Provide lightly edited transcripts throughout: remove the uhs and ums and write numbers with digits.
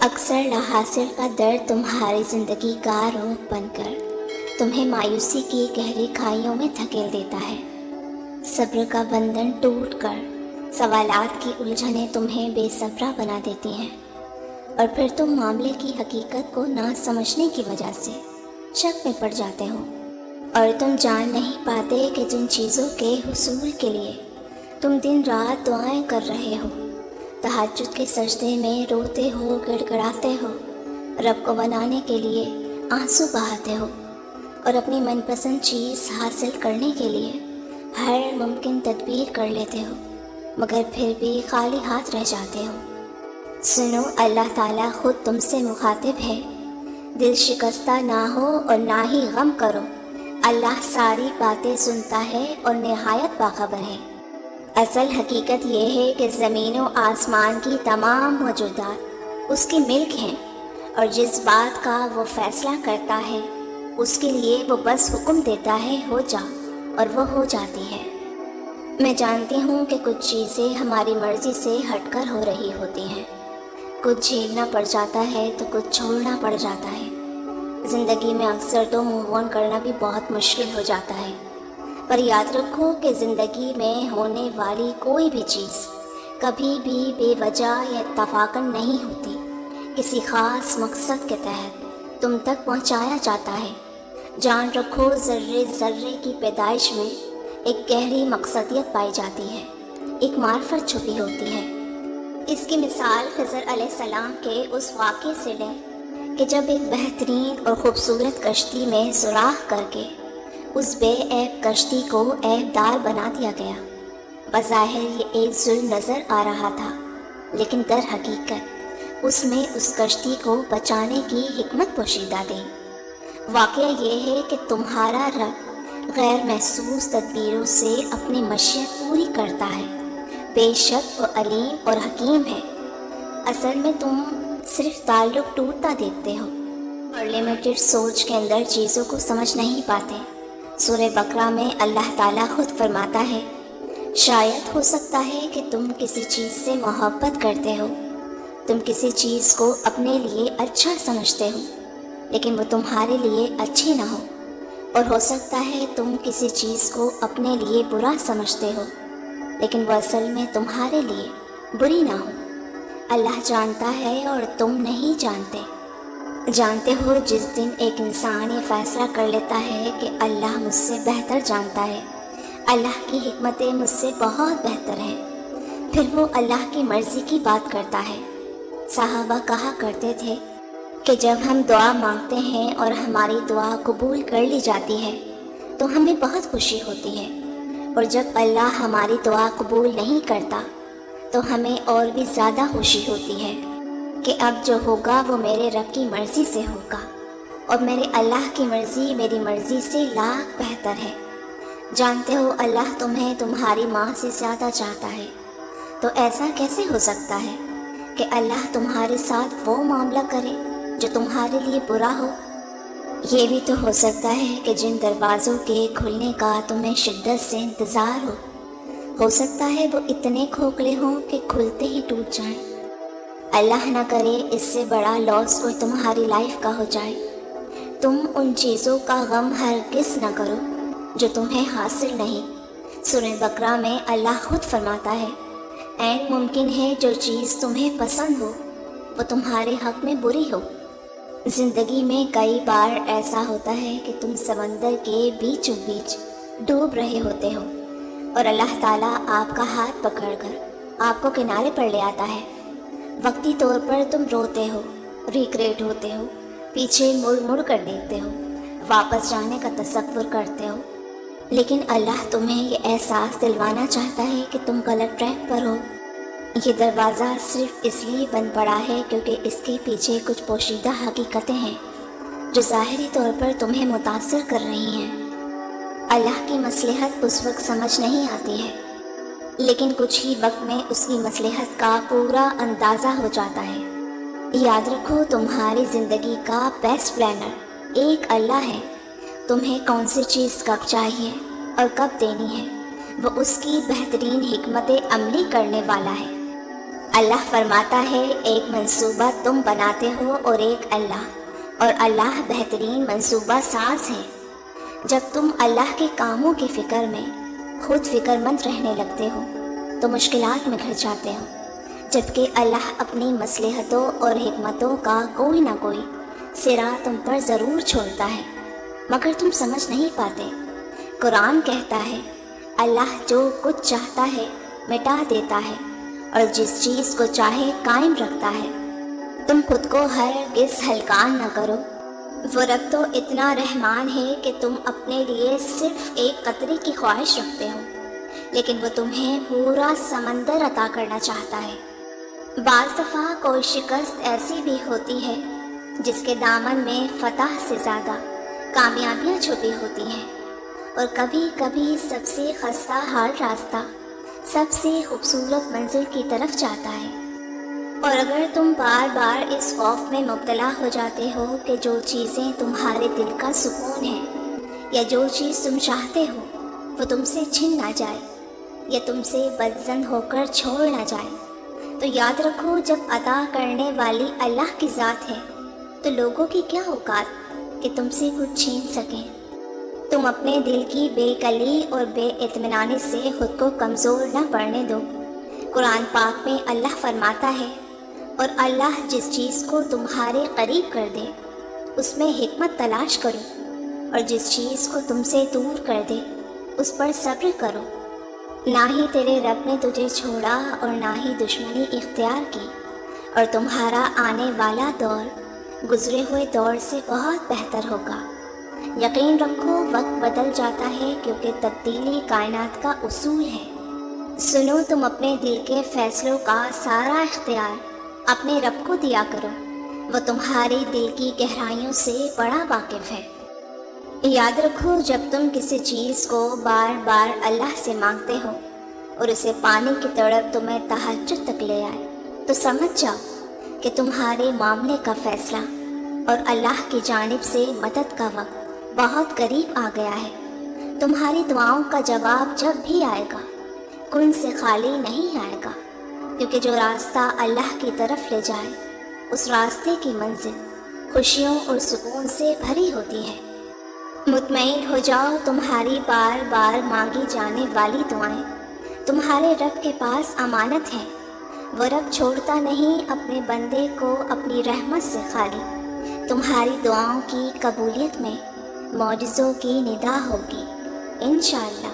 اکثر لاحاصل کا درد تمہاری زندگی کا روپ بن کر تمہیں مایوسی کی گہری کھائیوں میں دھکیل دیتا ہے۔ صبر کا بندھن ٹوٹ کر سوالات کی الجھنیں تمہیں بے صبرا بنا دیتی ہیں، اور پھر تم معاملے کی حقیقت کو نہ سمجھنے کی وجہ سے شک میں پڑ جاتے ہو، اور تم جان نہیں پاتے کہ جن چیزوں کے حصول کے لیے تم دن رات دعائیں کر رہے ہو، تہجد کے سجدے میں روتے ہو، گڑ گڑاتے ہو، رب کو منانے کے لیے آنسو بہاتے ہو، اور اپنی من پسند چیز حاصل کرنے کے لیے ہر ممکن تدبیر کر لیتے ہو، مگر پھر بھی خالی ہاتھ رہ جاتے ہو۔ سنو، اللہ تعالیٰ خود تم سے مخاطب ہے، دل شکستہ نہ ہو اور نہ ہی غم کرو، اللہ ساری باتیں سنتا ہے اور نہایت باخبر ہے۔ اصل حقیقت یہ ہے کہ زمین و آسمان کی تمام موجودات اس کی ملک ہیں، اور جس بات کا وہ فیصلہ کرتا ہے اس کے لیے وہ بس حکم دیتا ہے، ہو جا، اور وہ ہو جاتی ہے۔ میں جانتی ہوں کہ کچھ چیزیں ہماری مرضی سے ہٹ کر ہو رہی ہوتی ہیں، کچھ جھیلنا پڑ جاتا ہے تو کچھ چھوڑنا پڑ جاتا ہے۔ زندگی میں اکثر تو موو آن کرنا بھی بہت مشکل ہو جاتا ہے، پر یاد رکھو کہ زندگی میں ہونے والی کوئی بھی چیز کبھی بھی بے وجہ یا اتفاقاً نہیں ہوتی، کسی خاص مقصد کے تحت تم تک پہنچایا جاتا ہے۔ جان رکھو، ذرے ذرے کی پیدائش میں ایک گہری مقصدیت پائی جاتی ہے، ایک معرفت چھپی ہوتی ہے۔ اس کی مثال خضر علیہ السلام کے اس واقعے سے لیں کہ جب ایک بہترین اور خوبصورت کشتی میں سوراخ کر کے اس بے عیب کشتی کو عیب دار بنا دیا گیا۔ بظاہر یہ ایک ظلم نظر آ رہا تھا، لیکن در حقیقت اس میں اس کشتی کو بچانے کی حکمت پوشیدہ تھی۔ واقعہ یہ ہے کہ تمہارا رب غیر محسوس تدبیروں سے اپنی مشیت پوری کرتا ہے، بے شک وہ علیم اور حکیم ہے۔ اصل میں تم صرف تعلق ٹوٹتا دیکھتے ہو اور لمیٹڈ سوچ کے اندر چیزوں کو سمجھ نہیں پاتے۔ سورہ بقرہ میں اللہ تعالیٰ خود فرماتا ہے، شاید ہو سکتا ہے کہ تم کسی چیز سے محبت کرتے ہو، تم کسی چیز کو اپنے لیے اچھا سمجھتے ہو، لیکن وہ تمہارے لیے اچھی نہ ہو، اور ہو سکتا ہے تم کسی چیز کو اپنے لیے برا سمجھتے ہو، لیکن وہ اصل میں تمہارے لیے بری نہ ہو۔ اللہ جانتا ہے اور تم نہیں جانتے۔ جانتے ہو، جس دن ایک انسان یہ فیصلہ کر لیتا ہے کہ اللہ مجھ سے بہتر جانتا ہے، اللہ کی حکمتیں مجھ سے بہت بہتر ہیں، پھر وہ اللہ کی مرضی کی بات کرتا ہے۔ صحابہ کہا کرتے تھے کہ جب ہم دعا مانگتے ہیں اور ہماری دعا قبول کر لی جاتی ہے تو ہمیں بہت خوشی ہوتی ہے، اور جب اللہ ہماری دعا قبول نہیں کرتا تو ہمیں اور بھی زیادہ خوشی ہوتی ہے کہ اب جو ہوگا وہ میرے رب کی مرضی سے ہوگا، اور میرے اللہ کی مرضی میری مرضی سے لاکھ بہتر ہے۔ جانتے ہو، اللہ تمہیں تمہاری ماں سے زیادہ چاہتا ہے، تو ایسا کیسے ہو سکتا ہے کہ اللہ تمہارے ساتھ وہ معاملہ کرے جو تمہارے لیے برا ہو؟ یہ بھی تو ہو سکتا ہے کہ جن دروازوں کے کھلنے کا تمہیں شدت سے انتظار ہو سکتا ہے وہ اتنے کھوکھلے ہوں کہ کھلتے ہی ٹوٹ جائیں۔ اللہ نہ کرے اس سے بڑا لاس کوئی تمہاری لائف کا ہو جائے۔ تم ان چیزوں کا غم ہرگز نہ کرو جو تمہیں حاصل نہیں۔ سورہ بقرہ میں اللہ خود فرماتا ہے، عین ممکن ہے جو چیز تمہیں پسند ہو وہ تمہارے حق میں بری ہو۔ زندگی میں کئی بار ایسا ہوتا ہے کہ تم سمندر کے بیچوں بیچ ڈوب رہے ہوتے ہو، اور اللہ تعالیٰ آپ کا ہاتھ پکڑ کر آپ کو کنارے پر لے آتا ہے۔ وقتی طور پر تم روتے ہو، ریگریٹ ہوتے ہو، پیچھے مڑ مڑ کر دیکھتے ہو، واپس جانے کا تصور کرتے ہو، لیکن اللہ تمہیں یہ احساس دلوانا چاہتا ہے کہ تم غلط ٹریک پر ہو۔ یہ دروازہ صرف اس لیے بند پڑا ہے کیونکہ اس کے پیچھے کچھ پوشیدہ حقیقتیں ہیں جو ظاہری طور پر تمہیں متاثر کر رہی ہیں۔ اللہ کی مصلحت اس وقت سمجھ نہیں آتی ہے، لیکن کچھ ہی وقت میں اس کی مصلحت کا پورا اندازہ ہو جاتا ہے۔ یاد رکھو، تمہاری زندگی کا بیسٹ پلانر ایک اللہ ہے۔ تمہیں کون سی چیز کب چاہیے اور کب دینی ہے وہ اس کی بہترین حکمت عملی کرنے والا ہے۔ اللہ فرماتا ہے ایک منصوبہ تم بناتے ہو اور ایک اللہ، اور اللہ بہترین منصوبہ ساز ہے۔ جب تم اللہ کے کاموں کی فکر میں خود فکر مند رہنے لگتے ہو تو مشکلات میں گھر جاتے ہو، جبکہ اللہ اپنی مصلحتوں اور حکمتوں کا کوئی نہ کوئی سرا تم پر ضرور چھوڑتا ہے، مگر تم سمجھ نہیں پاتے۔ قرآن کہتا ہے اللہ جو کچھ چاہتا ہے مٹا دیتا ہے اور جس چیز کو چاہے قائم رکھتا ہے۔ تم خود کو ہرگز ہلکان نہ کرو، وہ رب تو اتنا رحمان ہے کہ تم اپنے لیے صرف ایک قطرے کی خواہش رکھتے ہو، لیکن وہ تمہیں پورا سمندر عطا کرنا چاہتا ہے۔ بعض دفعہ کوئی شکست ایسی بھی ہوتی ہے جس کے دامن میں فتح سے زیادہ کامیابیاں چھپی ہوتی ہیں، اور کبھی کبھی سب سے خستہ حال راستہ سب سے خوبصورت منزل کی طرف جاتا ہے۔ اور اگر تم بار بار اس خوف میں مبتلا ہو جاتے ہو کہ جو چیزیں تمہارے دل کا سکون ہے یا جو چیز تم چاہتے ہو وہ تم سے چھن نہ جائے یا تم سے بدظن ہو کر چھوڑ نہ جائے، تو یاد رکھو جب عطا کرنے والی اللہ کی ذات ہے تو لوگوں کی کیا اوقات کہ تم سے کچھ چھین سکیں۔ تم اپنے دل کی بے کلی اور بے اطمینانی سے خود کو کمزور نہ پڑنے دو۔ قرآن پاک میں اللہ فرماتا ہے اور اللہ جس چیز کو تمہارے قریب کر دے اس میں حکمت تلاش کرو، اور جس چیز کو تم سے دور کر دے اس پر صبر کرو۔ نہ ہی تیرے رب نے تجھے چھوڑا اور نہ ہی دشمنی اختیار کی، اور تمہارا آنے والا دور گزرے ہوئے دور سے بہت بہتر ہوگا۔ یقین رکھو وقت بدل جاتا ہے کیونکہ تبدیلی کائنات کا اصول ہے۔ سنو تم اپنے دل کے فیصلوں کا سارا اختیار اپنے رب کو دیا کرو، وہ تمہارے دل کی گہرائیوں سے بڑا واقف ہے۔ یاد رکھو جب تم کسی چیز کو بار بار اللہ سے مانگتے ہو اور اسے پانے کی تڑپ تمہیں تہجد تک لے آئے تو سمجھ جاؤ کہ تمہارے معاملے کا فیصلہ اور اللہ کی جانب سے مدد کا وقت بہت قریب آ گیا ہے۔ تمہاری دعاؤں کا جواب جب بھی آئے گا کن سے خالی نہیں آئے گا، کیونکہ جو راستہ اللہ کی طرف لے جائے اس راستے کی منزل خوشیوں اور سکون سے بھری ہوتی ہے۔ مطمئن ہو جاؤ تمہاری بار بار مانگی جانے والی دعائیں تمہارے رب کے پاس امانت ہیں۔ وہ رب چھوڑتا نہیں اپنے بندے کو اپنی رحمت سے خالی۔ تمہاری دعاؤں کی قبولیت میں معجزوں کی ندا ہوگی انشاءاللہ۔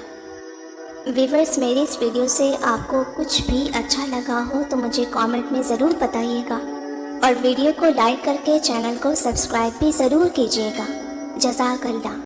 ویورز، میری اس ویڈیو سے آپ کو کچھ بھی اچھا لگا ہو تو مجھے کامنٹ میں ضرور بتائیے گا، اور ویڈیو کو لائک کر کے چینل کو سبسکرائب بھی ضرور کیجیے گا۔ جزاک اللہ۔